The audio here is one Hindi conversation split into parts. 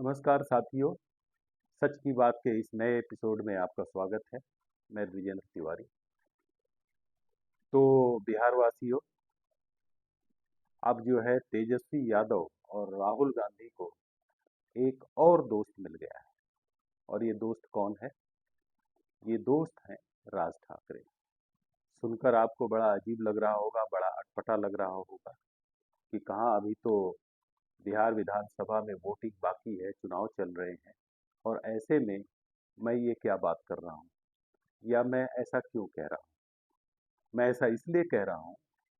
नमस्कार साथियों। सच की बात के इस नए एपिसोड में आपका स्वागत है। मैं द्विजेंद्र तिवारी। तो बिहार वासियों, अब जो है तेजस्वी यादव और राहुल गांधी को एक और दोस्त मिल गया है। और ये दोस्त कौन है? ये दोस्त हैं राज ठाकरे। सुनकर आपको बड़ा अजीब लग रहा होगा, बड़ा अटपटा लग रहा होगा कि कहाँ, अभी तो बिहार विधानसभा में वोटिंग बाकी है, चुनाव चल रहे हैं, और ऐसे में मैं ये क्या बात कर रहा हूँ, या मैं ऐसा क्यों कह रहा हूँ। मैं ऐसा इसलिए कह रहा हूँ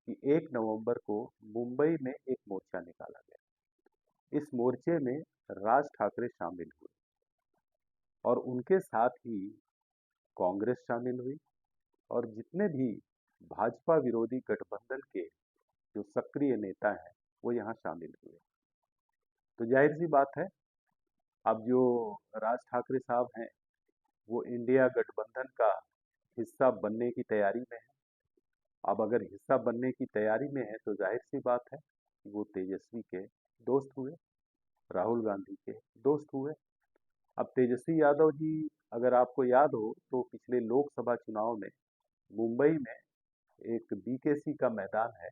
कि 1 नवंबर को मुंबई में एक मोर्चा निकाला गया। इस मोर्चे में राज ठाकरे शामिल हुए और उनके साथ ही कांग्रेस शामिल हुई, और जितने भी भाजपा विरोधी गठबंधन के जो सक्रिय नेता हैं वो यहाँ शामिल हुए। तो जाहिर सी बात है, अब जो राज ठाकरे साहब हैं वो इंडिया गठबंधन का हिस्सा बनने की तैयारी में है। अब अगर हिस्सा बनने की तैयारी में है तो जाहिर सी बात है कि वो तेजस्वी के दोस्त हुए, राहुल गांधी के दोस्त हुए। अब तेजस्वी यादव जी, अगर आपको याद हो तो पिछले लोकसभा चुनाव में मुंबई में एक बीकेसी का मैदान है,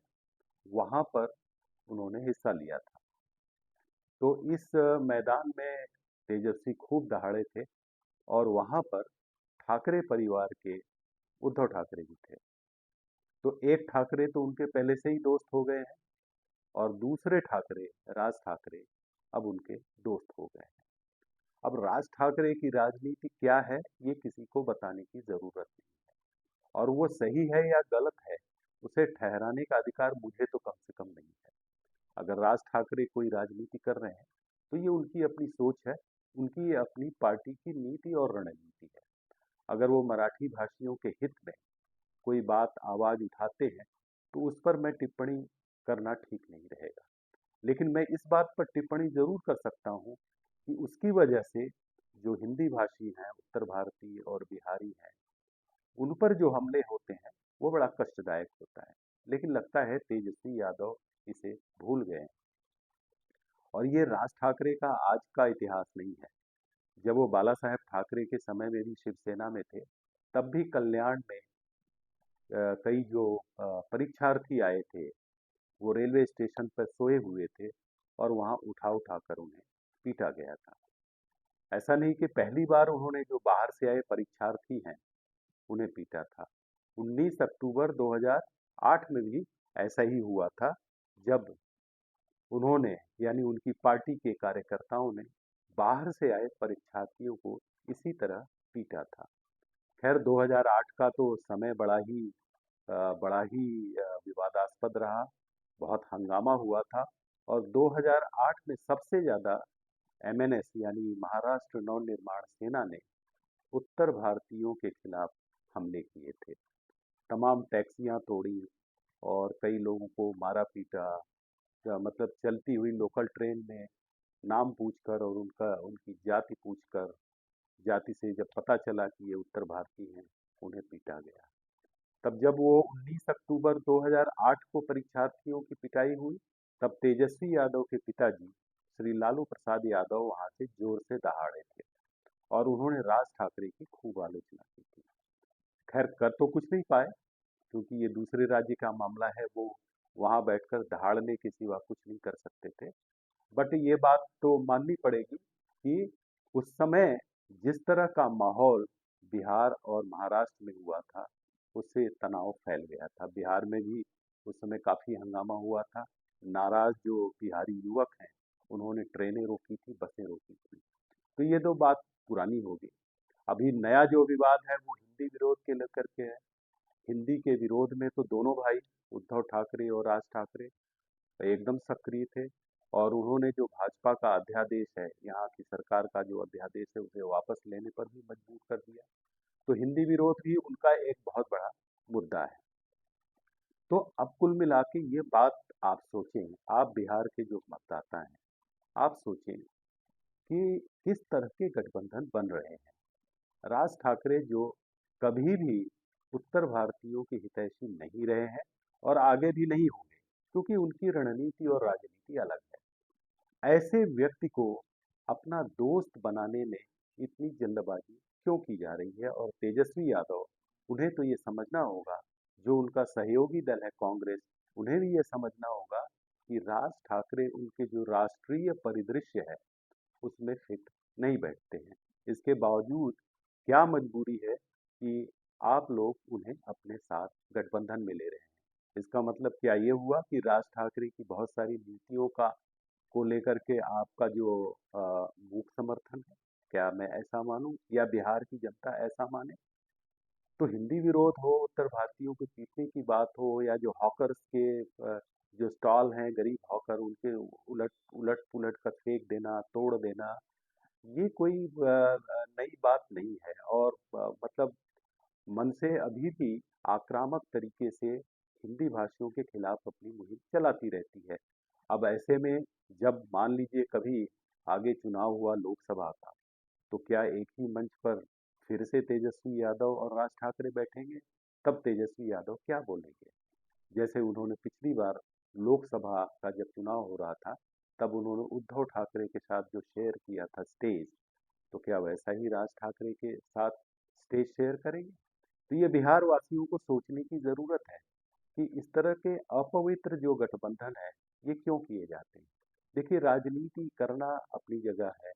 वहां पर उन्होंने हिस्सा लिया था। तो इस मैदान में तेजस्वी खूब दहाड़े थे, और वहां पर ठाकरे परिवार के उद्धव ठाकरे जी थे। तो एक ठाकरे तो उनके पहले से ही दोस्त हो गए हैं, और दूसरे ठाकरे, राज ठाकरे, अब उनके दोस्त हो गए हैं। अब राज ठाकरे की राजनीति क्या है, ये किसी को बताने की जरूरत नहीं, और वो सही है या गलत है उसे ठहराने का अधिकार मुझे तो कम से कम नहीं है। अगर राज ठाकरे कोई राजनीति कर रहे हैं तो ये उनकी अपनी सोच है, उनकी अपनी पार्टी की नीति और रणनीति है। अगर वो मराठी भाषियों के हित में कोई बात आवाज उठाते हैं तो उस पर मैं टिप्पणी करना ठीक नहीं रहेगा। लेकिन मैं इस बात पर टिप्पणी जरूर कर सकता हूँ कि उसकी वजह से जो हिंदी भाषी हैं, उत्तर भारतीय और बिहारी हैं, उन पर जो हमले होते हैं वो बड़ा कष्टदायक होता है। लेकिन लगता है तेजस्वी यादव इसे भूल गए हैं। और ये राज ठाकरे का आज का इतिहास नहीं है। जब वो बाला साहेब ठाकरे के समय में भी शिवसेना में थे, तब भी कल्याण में कई जो परीक्षार्थी आए थे, वो रेलवे स्टेशन पर सोए हुए थे, और वहां उठा उठा कर उन्हें पीटा गया था। ऐसा नहीं कि पहली बार उन्होंने जो बाहर से आए परीक्षार्थी हैं उन्हें पीटा था। 19 अक्टूबर 2008 में भी ऐसा ही हुआ था, जब उन्होंने, यानी उनकी पार्टी के कार्यकर्ताओं ने, बाहर से आए परीक्षार्थियों को इसी तरह पीटा था। खैर, 2008 का तो समय बड़ा ही विवादास्पद रहा, बहुत हंगामा हुआ था। और 2008 में सबसे ज़्यादा एमएनएस यानी महाराष्ट्र नवनिर्माण सेना ने उत्तर भारतीयों के खिलाफ हमले किए थे। तमाम टैक्सियां तोड़ी और कई लोगों को मारा पीटा। मतलब चलती हुई लोकल ट्रेन में नाम पूछकर और उनका उनकी जाति पूछकर, जाति से जब पता चला कि ये उत्तर भारतीय हैं, उन्हें पीटा गया। तब जब वो 19 अक्टूबर 2008 को परीक्षार्थियों की पिटाई हुई, तब तेजस्वी यादव के पिताजी श्री लालू प्रसाद यादव वहां से जोर से दहाड़े थे, और उन्होंने राज ठाकरे की खूब आलोचना की थी। खैर, कर तो कुछ नहीं पाए, क्योंकि ये दूसरे राज्य का मामला है, वो वहां बैठकर दहाड़ने के सिवा कुछ नहीं कर सकते थे। बट ये बात तो माननी पड़ेगी कि उस समय जिस तरह का माहौल बिहार और महाराष्ट्र में हुआ था, उससे तनाव फैल गया था। बिहार में भी उस समय काफी हंगामा हुआ था। नाराज जो बिहारी युवक हैं, उन्होंने ट्रेनें रोकी थी, बसें रोकी थी। तो ये तो बात पुरानी हो गई। अभी नया जो विवाद है वो हिंदी विरोध के लेकर के है। हिंदी के विरोध में तो दोनों भाई, उद्धव ठाकरे और राज ठाकरे, एकदम सक्रिय थे, और उन्होंने जो भाजपा का अध्यादेश है, यहाँ की सरकार का जो अध्यादेश है, उसे वापस लेने पर भी मजबूर कर दिया। तो हिंदी विरोध भी उनका एक बहुत बड़ा मुद्दा है। तो अब कुल मिला के ये बात आप सोचें, आप बिहार के जो मतदाता हैं, आप सोचें कि किस तरह के गठबंधन बन रहे हैं। राज ठाकरे जो कभी भी उत्तर भारतीयों के हितैषी नहीं रहे हैं, और आगे भी नहीं होंगे, क्योंकि उनकी रणनीति और राजनीति अलग है। ऐसे व्यक्ति को अपना दोस्त बनाने में इतनी जल्दबाजी क्यों की जा रही है? और तेजस्वी यादव, उन्हें तो ये समझना होगा, जो उनका सहयोगी दल है कांग्रेस, उन्हें भी ये समझना होगा कि राज ठाकरे उनके जो राष्ट्रीय परिदृश्य है, उसमें फिट नहीं बैठते हैं। इसके बावजूद क्या मजबूरी है कि आप लोग उन्हें अपने साथ गठबंधन में ले रहे हैं? इसका मतलब क्या ये हुआ कि राज ठाकरे की बहुत सारी नीतियों का को लेकर के आपका जो मूक समर्थन है, क्या मैं ऐसा मानूं या बिहार की जनता ऐसा माने? तो हिंदी विरोध हो, उत्तर भारतीयों को पीटने की बात हो, या जो हॉकर्स के जो स्टॉल हैं, गरीब हॉकर, उनके उलट उलट पुलट कर फेंक देना, तोड़ देना, ये कोई नई बात नहीं है। और मतलब मन से अभी भी आक्रामक तरीके से हिंदी भाषियों के खिलाफ अपनी मुहिम चलाती रहती है। अब ऐसे में जब मान लीजिए कभी आगे चुनाव हुआ लोकसभा का, तो क्या एक ही मंच पर फिर से तेजस्वी यादव और राज ठाकरे बैठेंगे? तब तेजस्वी यादव क्या बोलेंगे? जैसे उन्होंने पिछली बार लोकसभा का जब चुनाव हो रहा था, तब उन्होंने उद्धव ठाकरे के साथ जो शेयर किया था स्टेज, तो क्या वैसा ही राज ठाकरे के साथ स्टेज शेयर करेंगे? तो ये बिहार वासियों को सोचने की जरूरत है कि इस तरह के अपवित्र जो गठबंधन है, ये क्यों किए जाते हैं। देखिए, राजनीति करना अपनी जगह है,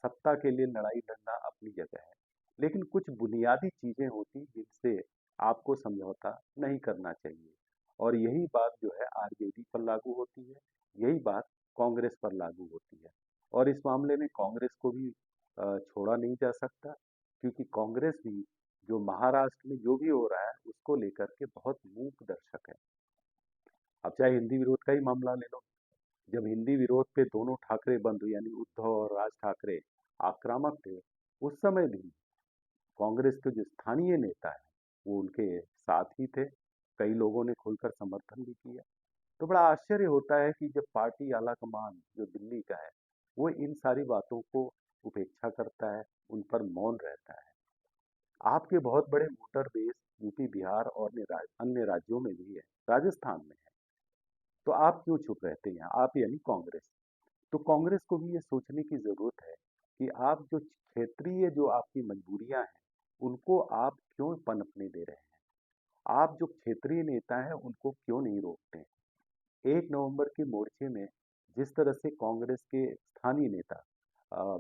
सत्ता के लिए लड़ाई लड़ना अपनी जगह है, लेकिन कुछ बुनियादी चीजें होती जिनसे आपको समझौता नहीं करना चाहिए। और यही बात जो है आरजेडी पर लागू होती है, यही बात कांग्रेस पर लागू होती है। और इस मामले में कांग्रेस को भी छोड़ा नहीं जा सकता, क्योंकि कांग्रेस भी जो महाराष्ट्र में जो भी हो रहा है उसको लेकर के बहुत मूक दर्शक है। अब चाहे हिंदी विरोध का ही मामला ले लो, जब हिंदी विरोध पे दोनों ठाकरे बंधु यानी उद्धव और राज ठाकरे आक्रामक थे, उस समय भी कांग्रेस के जो स्थानीय नेता है वो उनके साथ ही थे। कई लोगों ने खुलकर समर्थन भी किया। तो बड़ा आश्चर्य होता है कि जब पार्टी आलाकमान जो दिल्ली का है, वो इन सारी बातों को उपेक्षा करता है, उन पर मौन रहता है। आपके बहुत बड़े वोटर बेस यूपी, बिहार और अन्य राज्यों में भी है, राजस्थान में है। तो आप क्यों चुप रहते हैं? आप यानी कांग्रेस। तो कांग्रेस को भी ये सोचने की जरूरत है कि आप जो क्षेत्रीय जो आपकी मजबूरियां हैं, उनको आप क्यों पनपने दे रहे हैं? आप जो क्षेत्रीय नेता हैं उनको क्यों नहीं रोकते? 1 नवंबर के मोर्चे में जिस तरह से कांग्रेस के स्थानीय नेता,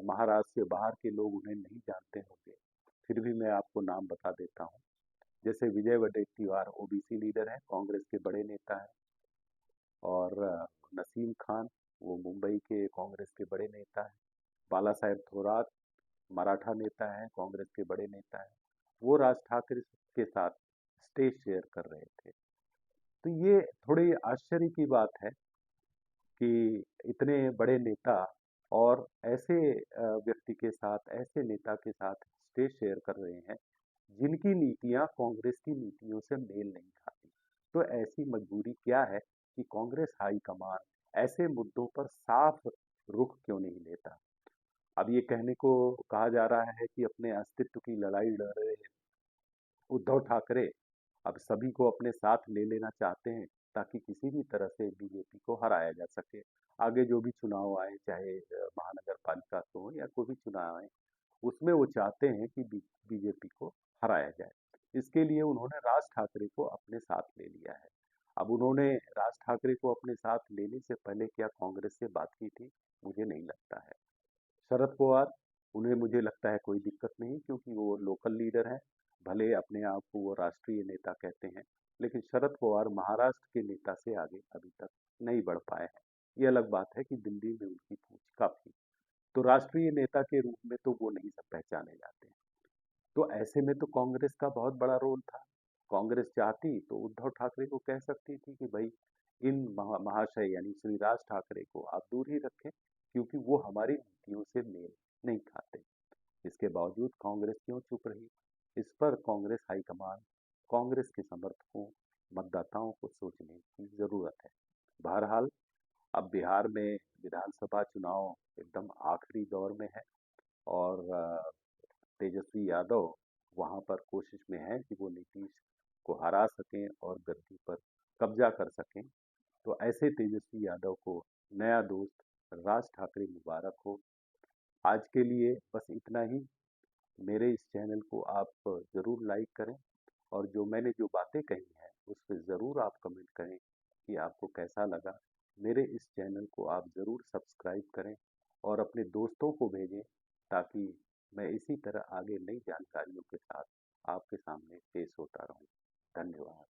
महाराष्ट्र से बाहर के लोग उन्हें नहीं जानते होंगे, फिर भी मैं आपको नाम बता देता हूँ। जैसे विजय वडेट्टीवार ओबीसी लीडर हैं, कांग्रेस के बड़े नेता हैं। और नसीम खान, वो मुंबई के कांग्रेस के बड़े नेता हैं। बाला साहेब थोरात, मराठा नेता हैं, कांग्रेस के बड़े नेता हैं। वो राज ठाकरे के साथ स्टेज शेयर कर रहे थे। तो ये थोड़ी आश्चर्य की बात है कि इतने बड़े नेता और ऐसे व्यक्ति के साथ, ऐसे नेता के साथ स्टेज शेयर कर रहे हैं जिनकी नीतियां कांग्रेस की नीतियों से मेल नहीं खाती। तो ऐसी मजबूरी क्या है कि कांग्रेस हाईकमान ऐसे मुद्दों पर साफ रुख क्यों नहीं लेता? अब ये कहने को कहा जा रहा है कि अपने अस्तित्व की लड़ाई लड़ रहे उद्धव ठाकरे अब सभी को अपने साथ ले लेना चाहते हैं, ताकि किसी भी तरह से बीजेपी को हराया जा सके। आगे जो भी चुनाव आए, चाहे महानगर पालिका के हो या कोई भी चुनाव आए, उसमें वो चाहते हैं कि बीजेपी को हराया जाए। इसके लिए उन्होंने राज ठाकरे को अपने साथ ले लिया है। अब उन्होंने राज ठाकरे को अपने साथ लेने से पहले क्या कांग्रेस से बात की थी? मुझे नहीं लगता है। शरद पवार, उन्हें मुझे लगता है कोई दिक्कत नहीं, क्योंकि वो लोकल लीडर हैं। भले अपने आप को वो राष्ट्रीय नेता कहते हैं, लेकिन शरद पवार महाराष्ट्र के नेता से आगे अभी तक नहीं बढ़ पाए हैं। ये अलग बात है कि दिल्ली में उनकी पूंछ काफी, तो राष्ट्रीय नेता के रूप में तो वो नहीं सब पहचाने जाते हैं। तो ऐसे में तो कांग्रेस का बहुत बड़ा रोल था। कांग्रेस चाहती तो उद्धव ठाकरे को कह सकती थी कि भाई इन महाशय यानी श्री राज ठाकरे को आप दूर ही रखें, क्योंकि वो हमारी नीतियों से मेल नहीं खाते। इसके बावजूद कांग्रेस क्यों चुप रही? इस पर कांग्रेस हाईकमान, कांग्रेस के समर्थकों, मतदाताओं को सोचने की जरूरत है। बहरहाल, अब बिहार में विधानसभा चुनाव एकदम आखिरी दौर में है, और तेजस्वी यादव वहां पर कोशिश में है कि वो नीतीश को हरा सकें और गद्दी पर कब्जा कर सकें। तो ऐसे तेजस्वी यादव को नया दोस्त राज ठाकरे मुबारक हो। आज के लिए बस इतना ही। मेरे इस चैनल को आप ज़रूर लाइक करें और जो मैंने जो बातें कही हैं, उस पे ज़रूर आप कमेंट करें कि आपको कैसा लगा। मेरे इस चैनल को आप ज़रूर सब्सक्राइब करें और अपने दोस्तों को भेजें ताकि मैं इसी तरह आगे नई जानकारियों के साथ आपके सामने पेश होता रहूँ। धन्यवाद।